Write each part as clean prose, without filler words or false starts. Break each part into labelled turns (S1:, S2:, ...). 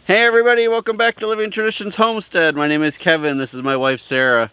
S1: Hey everybody, welcome back to Living Traditions Homestead. My name is Kevin, this is my wife Sarah.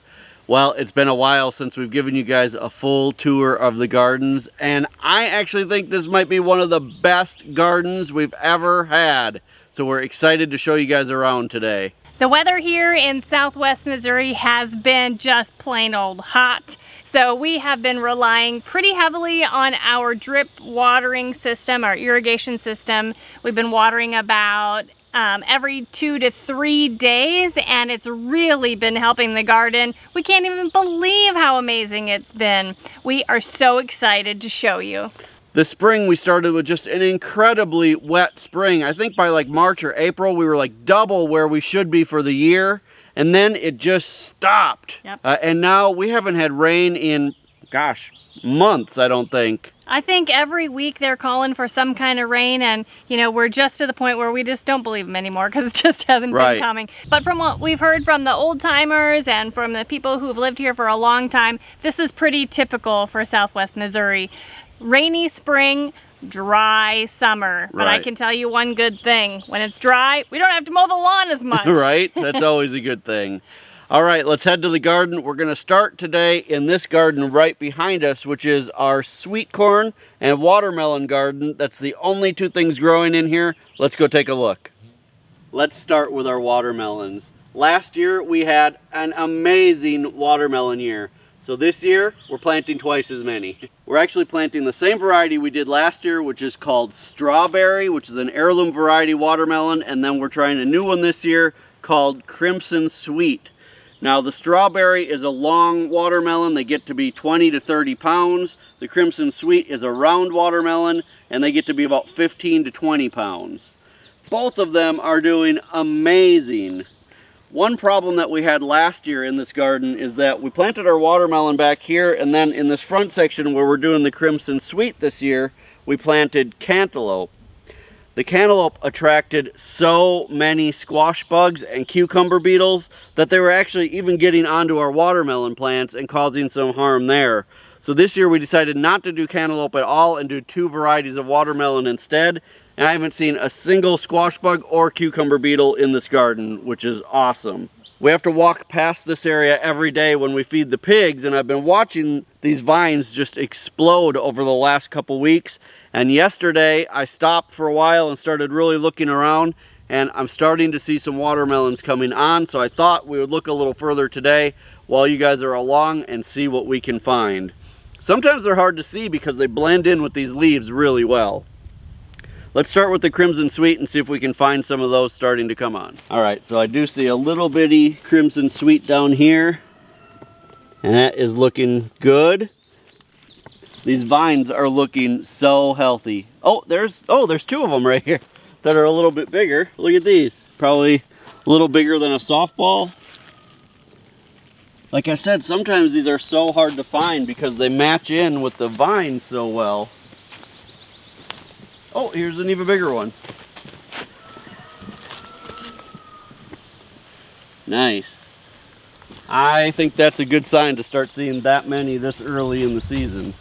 S1: Well, it's been a while since we've given you guys a full tour of the gardens, and I actually think this might be one of the best gardens we've ever had. So we're excited to show you guys around today.
S2: The weather here in southwest Missouri has been just plain old hot. So we have been relying pretty heavily on our drip watering system, our irrigation system. We've been watering about every 2 to 3 days, and it's really been helping the garden. We can't even believe how amazing it's been. We are so excited to show you.
S1: This spring we started with just an incredibly wet spring. I think by like March or April we were like double where we should be for the year, and then it just stopped.
S2: Yep.
S1: And now we haven't had rain in, gosh, months, I don't think.
S2: I think every week they're calling for some kind of rain, and you know, we're just to the point where we just don't believe them anymore because it just hasn't been coming. But from what we've heard from the old timers and from the people who've lived here for a long time, this is pretty typical for southwest Missouri. Rainy spring, dry summer. But I can tell you one good thing: when it's dry, we don't have to mow the lawn as much.
S1: Right? That's always a good thing. All right, let's head to the garden. We're going to start today in this garden right behind us, which is our sweet corn and watermelon garden. That's the only two things growing in here. Let's go take a look. Let's start with our watermelons. Last year we had an amazing watermelon year. So this year we're planting twice as many. We're actually planting the same variety we did last year, which is called Strawberry, which is an heirloom variety watermelon, and then we're trying a new one this year called Crimson Sweet. Now the Strawberry is a long watermelon. They get to be 20 to 30 pounds. The Crimson Sweet is a round watermelon, and they get to be about 15 to 20 pounds. Both of them are doing amazing. One problem that we had last year in this garden is that we planted our watermelon back here, and then in this front section where we're doing the Crimson Sweet this year, we planted cantaloupe. The cantaloupe attracted so many squash bugs and cucumber beetles that they were actually even getting onto our watermelon plants and causing some harm there. So this year we decided not to do cantaloupe at all and do two varieties of watermelon instead. And I haven't seen a single squash bug or cucumber beetle in this garden, which is awesome. We have to walk past this area every day when we feed the pigs, and I've been watching these vines just explode over the last couple weeks. And yesterday I stopped for a while and started really looking around, and I'm starting to see some watermelons coming on, so I thought we would look a little further today while you guys are along and see what we can find. Sometimes they're hard to see because they blend in with these leaves really well. Let's start with the Crimson Sweet and see if we can find some of those starting to come on. All right, so I do see a little bitty Crimson Sweet down here, and that is looking good. These vines are looking so healthy. Oh, there's two of them right here that are a little bit bigger. Look at these, probably a little bigger than a softball. Like I said, sometimes these are so hard to find because they match in with the vines so well. Oh, here's an even bigger one. Nice. I think that's a good sign to start seeing that many this early in the season.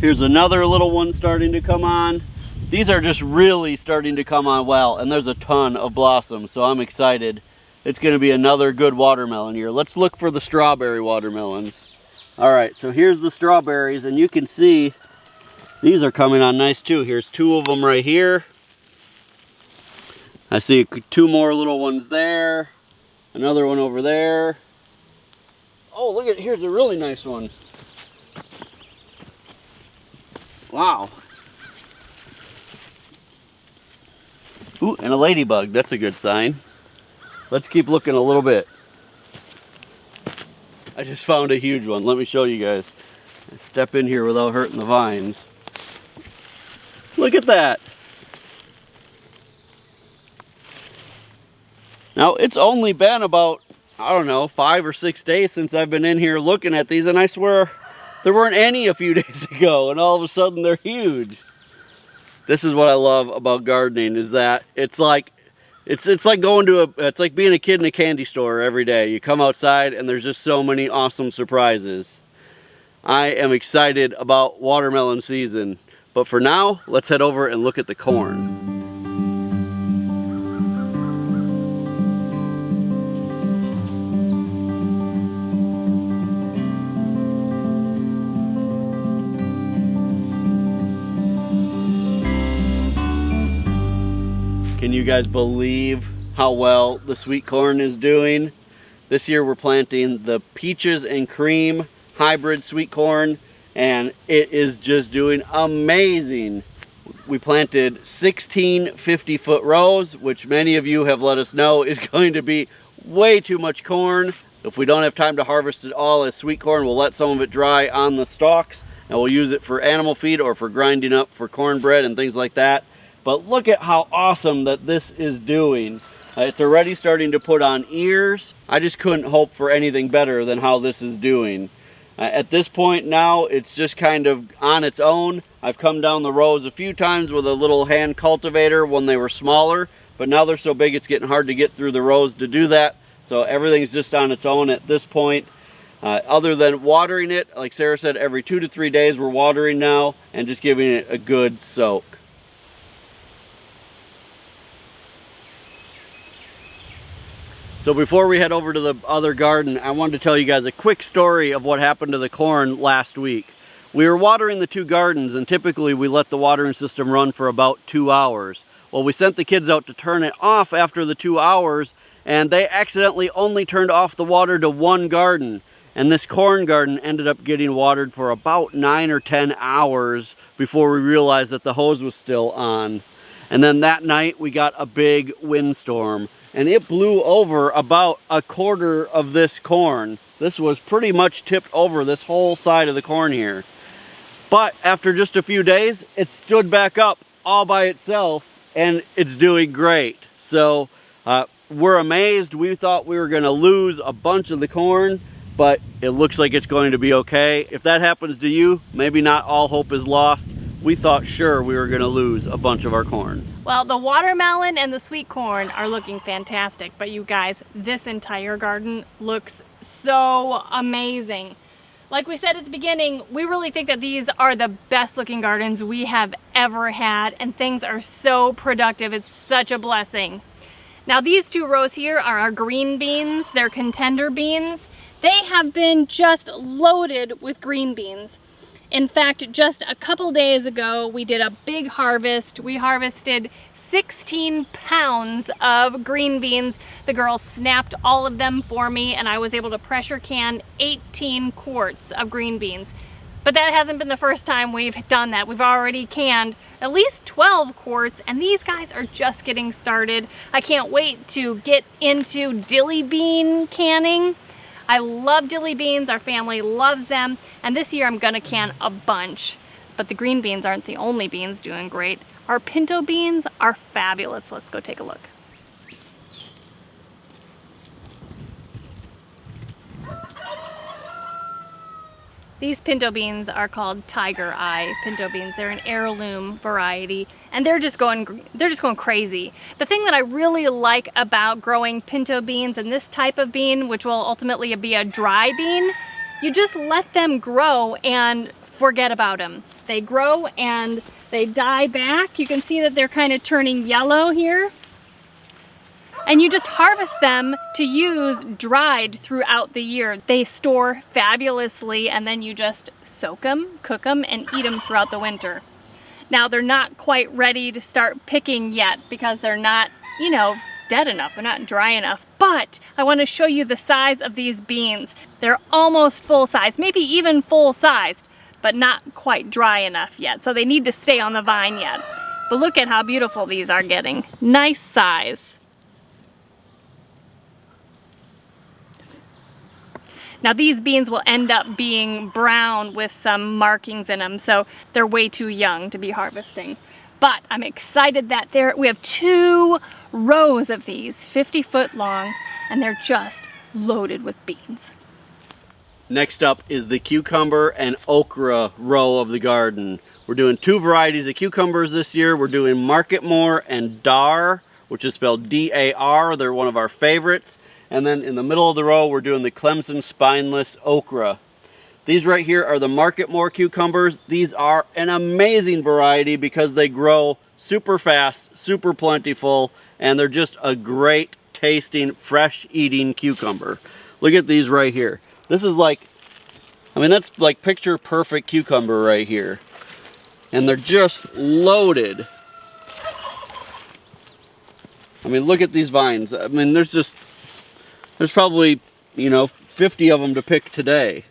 S1: Here's another little one starting to come on. These are just really starting to come on well, and there's a ton of blossoms, so I'm excited. It's going to be another good watermelon year. Let's look for the strawberry watermelons. All right, so here's the strawberries, and you can see these are coming on nice too. Here's two of them right here. I see two more little ones there. Another one over there. Oh, look at, here's a really nice one. Wow. Ooh, and a ladybug. That's a good sign. Let's keep looking a little bit. I just found a huge one. Let me show you guys. Step in here without hurting the vines. Look at that. Now, it's only been about, I don't know, 5 or 6 days since I've been in here looking at these, and I swear there weren't any a few days ago, and all of a sudden they're huge. This is what I love about gardening, is that it's like going to it's like being a kid in a candy store every day. You come outside and there's just so many awesome surprises. I am excited about watermelon season. But for now, let's head over and look at the corn. Can you guys believe how well the sweet corn is doing? This year we're planting the peaches and cream hybrid sweet corn, and it is just doing amazing. We planted 16 50-foot rows, which many of you have let us know is going to be way too much corn. If we don't have time to harvest it all as sweet corn, we'll let some of it dry on the stalks, and we'll use it for animal feed or for grinding up for cornbread and things like that. But look at how awesome that this is doing. It's already starting to put on ears. I just couldn't hope for anything better than how this is doing. At this point now, it's just kind of on its own. I've come down the rows a few times with a little hand cultivator when they were smaller, but now they're so big it's getting hard to get through the rows to do that. So everything's just on its own at this point. Other than watering it, like Sarah said, every 2 to 3 days we're watering now and just giving it a good soak. So before we head over to the other garden, I wanted to tell you guys a quick story of what happened to the corn last week. We were watering the 2 gardens, and typically we let the watering system run for about 2 hours. Well, we sent the kids out to turn it off after the 2 hours, and they accidentally only turned off the water to 1 garden. And this corn garden ended up getting watered for about 9 or 10 hours before we realized that the hose was still on. And then that night we got a big windstorm, and it blew over about a quarter of this corn. This was pretty much tipped over this whole side of the corn here. But after just a few days, it stood back up all by itself, and it's doing great. So we're amazed. We thought we were going to lose a bunch of the corn, but it looks like it's going to be okay. If that happens to you, maybe not all hope is lost. We thought sure we were going to lose a bunch of our corn.
S2: Well, the watermelon and the sweet corn are looking fantastic, but you guys, this entire garden looks so amazing. Like we said at the beginning, we really think that these are the best looking gardens we have ever had, and things are so productive. It's such a blessing. Now these 2 rows here are our green beans. They're contender beans. They have been just loaded with green beans. In fact, just a couple days ago, we did a big harvest. We harvested 16 pounds of green beans. The girls snapped all of them for me, and I was able to pressure can 18 quarts of green beans. But that hasn't been the first time we've done that. We've already canned at least 12 quarts, and these guys are just getting started. I can't wait to get into dilly bean canning. I love dilly beans, our family loves them, and this year I'm gonna can a bunch. But the green beans aren't the only beans doing great. Our pinto beans are fabulous. Let's go take a look. These pinto beans are called Tiger Eye pinto beans. They're an heirloom variety, and they're just going crazy. The thing that I really like about growing pinto beans and this type of bean, which will ultimately be a dry bean, you just let them grow and forget about them. They grow and they die back. You can see that they're kind of turning yellow here. And you just harvest them to use dried throughout the year. They store fabulously, and then you just soak them, cook them, and eat them throughout the winter. Now they're not quite ready to start picking yet because they're not, you know, dead enough, they're not dry enough. But I want to show you the size of these beans. They're almost full size, maybe even full sized, but not quite dry enough yet. So they need to stay on the vine yet. But look at how beautiful these are getting. Nice size. Now these beans will end up being brown with some markings in them, so they're way too young to be harvesting. But I'm excited that we have 2 rows of these, 50 foot long, and they're just loaded with beans.
S1: Next up is the cucumber and okra row of the garden. We're doing 2 varieties of cucumbers this year. We're doing Marketmore and Dar, which is spelled D-A-R. They're one of our favorites. And then in the middle of the row, we're doing the Clemson Spineless Okra. These right here are the Marketmore cucumbers. These are an amazing variety because they grow super fast, super plentiful, and they're just a great tasting, fresh eating cucumber. Look at these right here. This is like, I mean, that's like picture perfect cucumber right here. And they're just loaded. I mean, look at these vines. I mean, there's probably, you know, 50 of them to pick today.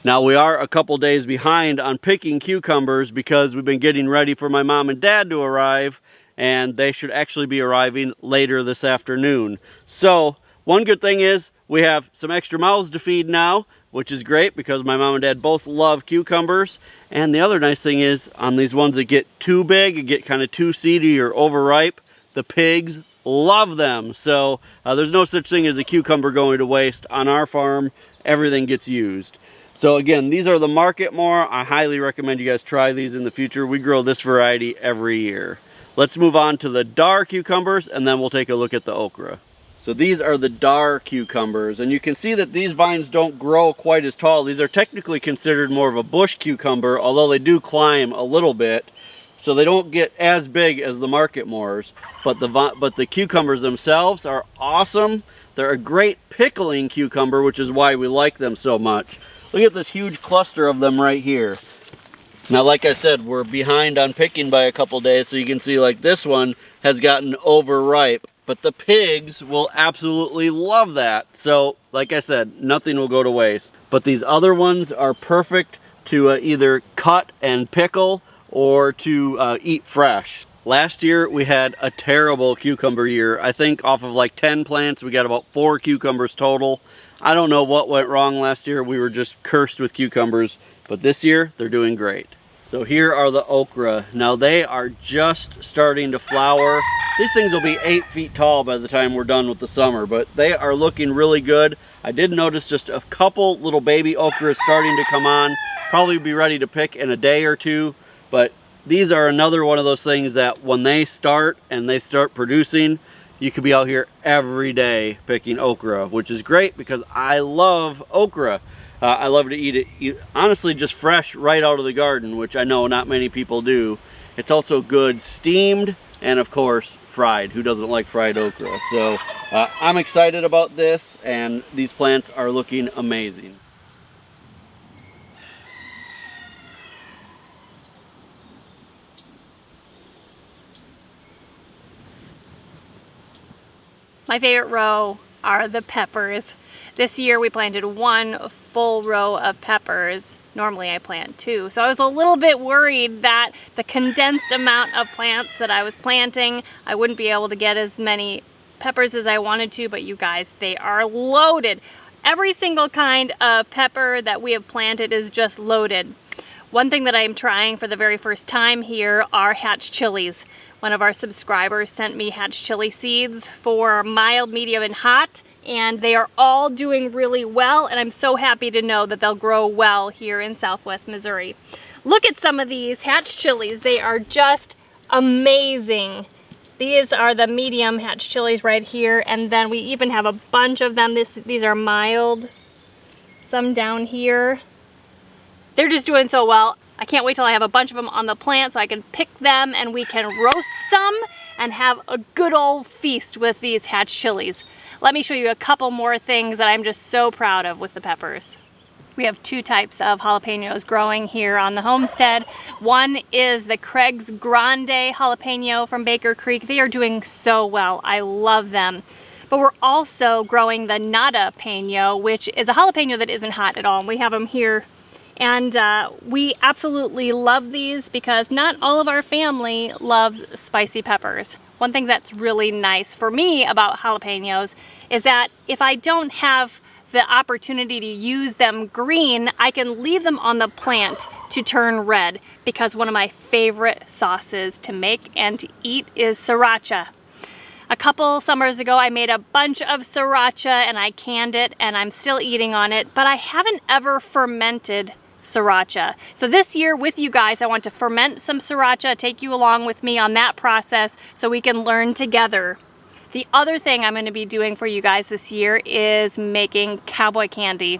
S1: Now, we are a couple days behind on picking cucumbers because we've been getting ready for my mom and dad to arrive, and they should actually be arriving later this afternoon. So, one good thing is we have some extra mouths to feed now, which is great because my mom and dad both love cucumbers. And the other nice thing is, on these ones that get too big and get kind of too seedy or overripe, the pigs love them. So there's no such thing as a cucumber going to waste. On our farm, everything gets used. So again, these are the Market More. I highly recommend you guys try these in the future. We grow this variety every year. Let's move on to the Dar cucumbers, and then we'll take a look at the okra. So these are the Dar cucumbers, and you can see that these vines don't grow quite as tall. These are technically considered more of a bush cucumber, although they do climb a little bit. So they don't get as big as the Market Mores, but the cucumbers themselves are awesome. They're a great pickling cucumber, which is why we like them so much. Look at this huge cluster of them right here. Now, like I said, we're behind on picking by a couple days, so you can see like this one has gotten overripe, but the pigs will absolutely love that. So, like I said, nothing will go to waste. But these other ones are perfect to either cut and pickle or to eat fresh. Last year we had a terrible cucumber year. I think off of like 10 plants we got about 4 cucumbers total. I don't know what went wrong last year. We were just cursed with cucumbers, but this year they're doing great. So here are the okra. Now they are just starting to flower. These things will be 8 feet tall by the time we're done with the summer, but they are looking really good. I did notice just a couple little baby okras starting to come on. Probably be ready to pick in a day or two, but these are another one of those things that when they start and they start producing, you could be out here every day picking okra, which is great because I love okra. I love to eat it, honestly, just fresh right out of the garden, which I know not many people do. It's also good steamed and, of course, fried. Who doesn't like fried okra? So I'm excited about this, and these plants are looking amazing.
S2: My favorite row are the peppers. This year we planted 1 full row of peppers. Normally I plant 2. So I was a little bit worried that the condensed amount of plants that I was planting, I wouldn't be able to get as many peppers as I wanted to, but you guys, they are loaded. Every single kind of pepper that we have planted is just loaded. One thing that I am trying for the very first time here are hatch chilies. One of our subscribers sent me hatch chili seeds for mild, medium, and hot, and they are all doing really well, and I'm so happy to know that they'll grow well here in Southwest Missouri. Look at some of these hatch chilies. They are just amazing. These are the medium hatch chilies right here, and then we even have a bunch of them. These are mild. Some down here. They're just doing so well. I can't wait till I have a bunch of them on the plant so I can pick them and we can roast some and have a good old feast with these hatch chilies. Let me show you a couple more things that I'm just so proud of with the peppers. We have 2 types of jalapenos growing here on the homestead. One is the Craig's Grande jalapeno from Baker Creek. They are doing so well. I love them. But we're also growing the Nada Peno, which is a jalapeno that isn't hot at all. And we have them here. And we absolutely love these because not all of our family loves spicy peppers. One thing that's really nice for me about jalapenos is that if I don't have the opportunity to use them green, I can leave them on the plant to turn red, because one of my favorite sauces to make and to eat is sriracha. A couple summers ago I made a bunch of sriracha and I canned it and I'm still eating on it, but I haven't ever fermented sriracha. So this year with you guys, I want to ferment some sriracha, take you along with me on that process so we can learn together. The other thing I'm going to be doing for you guys this year is making cowboy candy.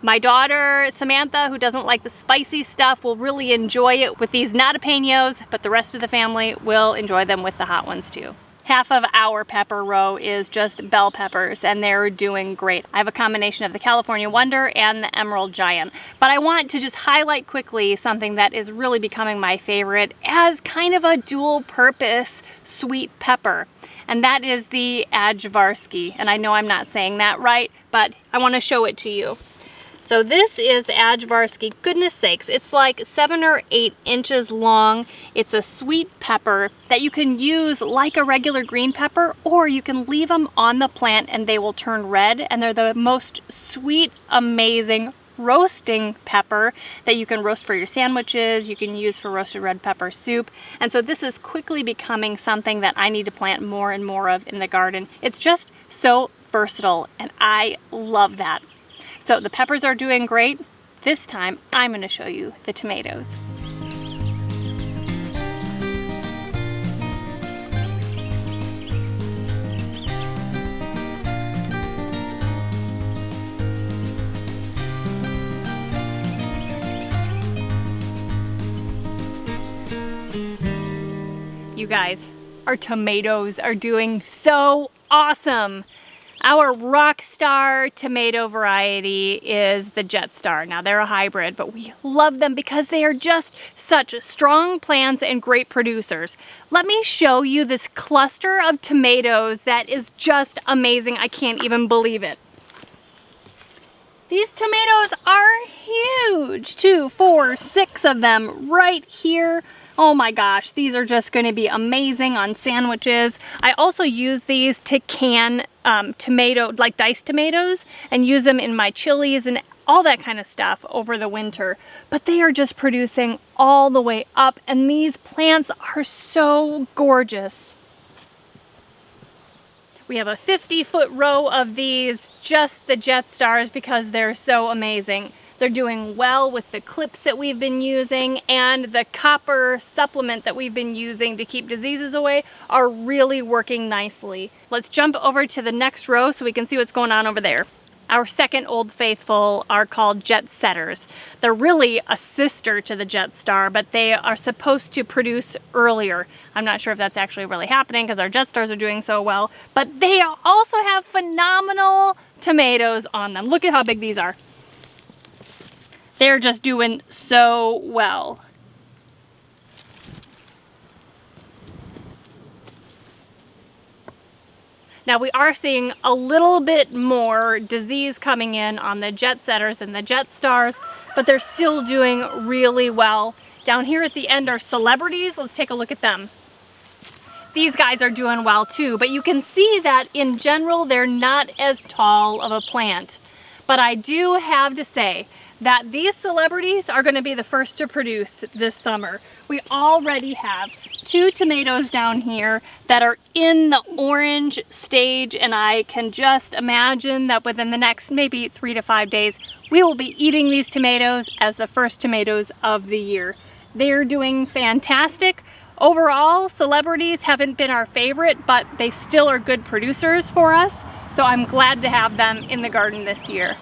S2: My daughter Samantha, who doesn't like the spicy stuff, will really enjoy it with these jalapenos, but the rest of the family will enjoy them with the hot ones too. Half of our pepper row is just bell peppers, and they're doing great. I have a combination of the California Wonder and the Emerald Giant. But I want to just highlight quickly something that is really becoming my favorite as kind of a dual purpose sweet pepper. And that is the Ajvarsky. And I know I'm not saying that right, but I want to show it to you. So this is the Ajvarsky. Goodness sakes, it's like 7 or 8 inches long. It's a sweet pepper that you can use like a regular green pepper, or you can leave them on the plant and they will turn red, and they're the most sweet, amazing roasting pepper that you can roast for your sandwiches, you can use for roasted red pepper soup. And so this is quickly becoming something that I need to plant more and more of in the garden. It's just so versatile, and I love that. So the peppers are doing great. This time, I'm going to show you the tomatoes. You guys, our tomatoes are doing so awesome. Our rock star tomato variety is the Jet Star. Now they're a hybrid, but we love them because they are just such strong plants and great producers. Let me show you this cluster of tomatoes that is just amazing. I can't even believe it. These tomatoes are huge, 2, 4, 6 of them right here. Oh my gosh, these are just going to be amazing on sandwiches. I also use these to can tomato, like diced tomatoes, and use them in my chilies and all that kind of stuff over the winter. But they are just producing all the way up, and these plants are so gorgeous. We have a 50-foot row of these, just the Jet Stars, because they're so amazing. They're doing well with the clips that we've been using, and the copper supplement that we've been using to keep diseases away are really working nicely. Let's jump over to the next row so we can see what's going on over there. Our second Old Faithful are called Jet Setters. They're really a sister to the Jet Star, but they are supposed to produce earlier. I'm not sure if that's actually really happening because our Jet Stars are doing so well, but they also have phenomenal tomatoes on them. Look at how big these are. They're just doing so well. Now we are seeing a little bit more disease coming in on the Jet Setters and the Jet Stars, but they're still doing really well. Down here at the end are celebrities. Let's take a look at them. These guys are doing well too, but you can see that in general they're not as tall of a plant. But I do have to say that these celebrities are going to be the first to produce this summer. We already have 2 tomatoes down here that are in the orange stage, and I can just imagine that within the next maybe 3 to 5 days, we will be eating these tomatoes as the first tomatoes of the year. They're doing fantastic. Overall, celebrities haven't been our favorite, but they still are good producers for us, so I'm glad to have them in the garden this year.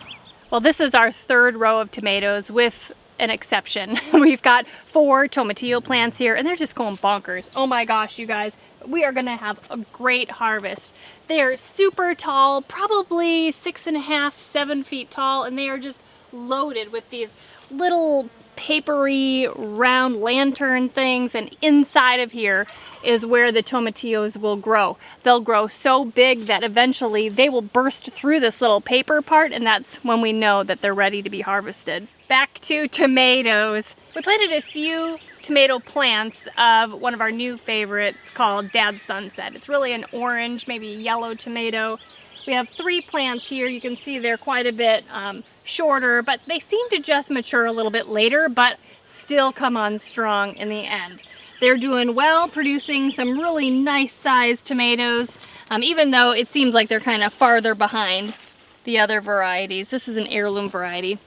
S2: Well, this is our third row of tomatoes with an exception. We've got 4 Tomatillo plants here, and they're just going bonkers. Oh my gosh, you guys, we are gonna have a great harvest. They're super tall, probably 6.5, 7 feet tall, and they are just loaded with these little papery round lantern things, and inside of here is where the tomatillos will grow. They'll grow so big that eventually they will burst through this little paper part, and that's when we know that they're ready to be harvested. Back to tomatoes. We planted a few tomato plants of one of our new favorites called Dad's Sunset. It's really an orange, maybe yellow tomato. We have 3 plants here. You can see they're quite a bit shorter, but they seem to just mature a little bit later, but still come on strong in the end. They're doing well, producing some really nice sized tomatoes, even though it seems like they're kind of farther behind the other varieties. This is an heirloom variety.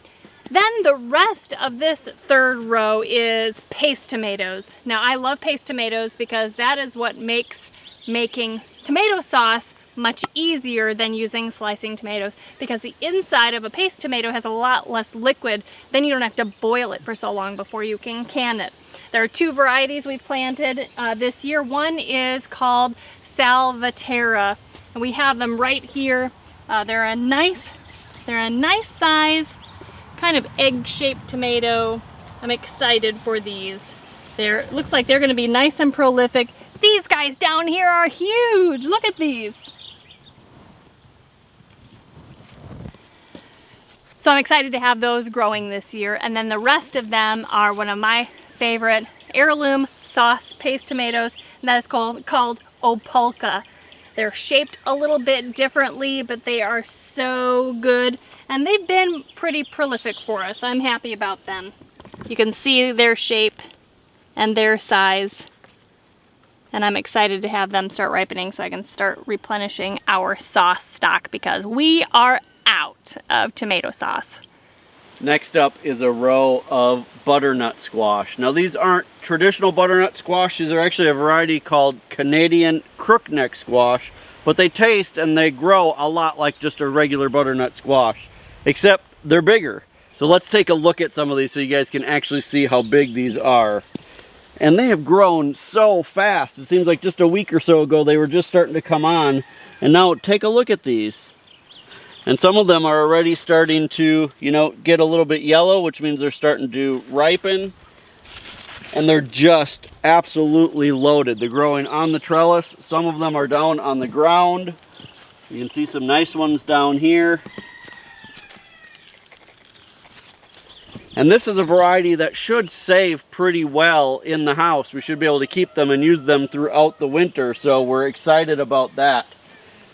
S2: Then the rest of this third row is paste tomatoes. Now I love paste tomatoes because that is what makes making tomato sauce much easier than using slicing tomatoes, because the inside of a paste tomato has a lot less liquid, then you don't have to boil it for so long before you can it. There are 2 varieties we've planted this year. One is called Salvatierra, and we have them right here. They're a nice size, kind of egg-shaped tomato. I'm excited for these. Looks like they're going to be nice and prolific. These guys down here are huge. Look at these. So I'm excited to have those growing this year. And then the rest of them are one of my favorite heirloom sauce paste tomatoes, and that is called Opolka. They're shaped a little bit differently, but they are so good. And they've been pretty prolific for us. I'm happy about them. You can see their shape and their size. And I'm excited to have them start ripening so I can start replenishing our sauce stock, because we are out of tomato sauce.
S1: Next up is a row of butternut squash. Now these aren't traditional butternut squash. These are actually a variety called Canadian crookneck squash, but they taste and they grow a lot like just a regular butternut squash, except they're bigger. So let's take a look at some of these so you guys can actually see how big these are. And they have grown so fast. It seems like just a week or so ago they were just starting to come on, and now take a look at these. And some of them are already starting to, you know, get a little bit yellow, which means they're starting to ripen. And they're just absolutely loaded. They're growing on the trellis. Some of them are down on the ground. You can see some nice ones down here. And this is a variety that should save pretty well in the house. We should be able to keep them and use them throughout the winter, so we're excited about that.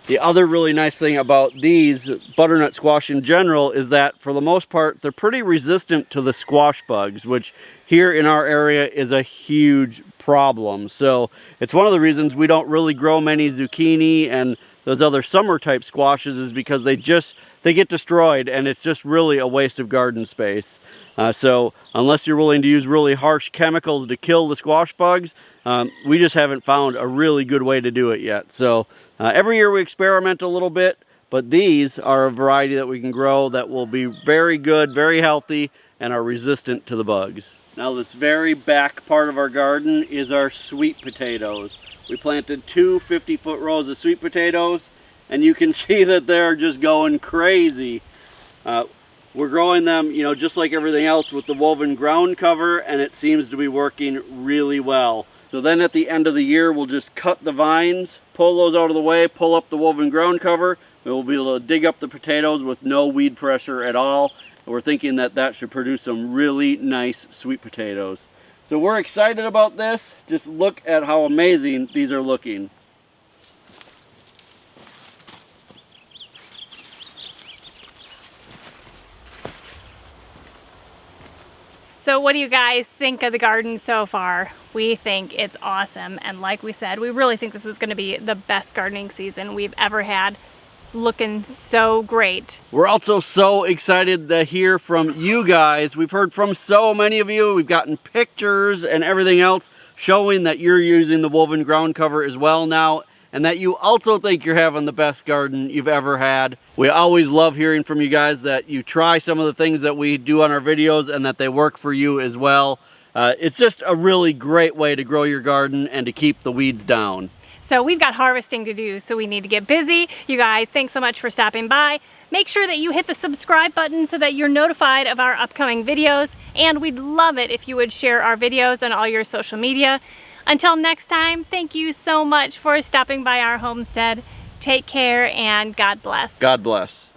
S1: The other really nice thing about these butternut squash in general is that for the most part they're pretty resistant to the squash bugs, which here in our area is a huge problem. So it's one of the reasons we don't really grow many zucchini and those other summer type squashes, is because they get destroyed, and it's just really a waste of garden space. So unless you're willing to use really harsh chemicals to kill the squash bugs, we just haven't found a really good way to do it yet. So every year we experiment a little bit, but these are a variety that we can grow that will be very good, very healthy, and are resistant to the bugs. Now this very back part of our garden is our sweet potatoes. We planted two 50-foot rows of sweet potatoes, and you can see that they're just going crazy. We're growing them, you know, just like everything else, with the woven ground cover, and it seems to be working really well. So then at the end of the year, we'll just cut the vines, pull those out of the way, pull up the woven ground cover, and we'll be able to dig up the potatoes with no weed pressure at all. And we're thinking that that should produce some really nice sweet potatoes. So we're excited about this. Just look at how amazing these are looking.
S2: So what do you guys think of the garden so far? We think it's awesome, and like we said, we really think this is going to be the best gardening season we've ever had. It's looking so great.
S1: We're also so excited to hear from you guys. We've heard from so many of you. We've gotten pictures and everything else showing that you're using the woven ground cover as well now, and that you also think you're having the best garden you've ever had. We always love hearing from you guys that you try some of the things that we do on our videos and that they work for you as well. It's just a really great way to grow your garden and to keep the weeds down.
S2: So we've got harvesting to do, so we need to get busy. You guys, thanks so much for stopping by. Make sure that you hit the subscribe button so that you're notified of our upcoming videos, and we'd love it if you would share our videos on all your social media. Until next time, thank you so much for stopping by our homestead. Take care and God bless.
S1: God bless.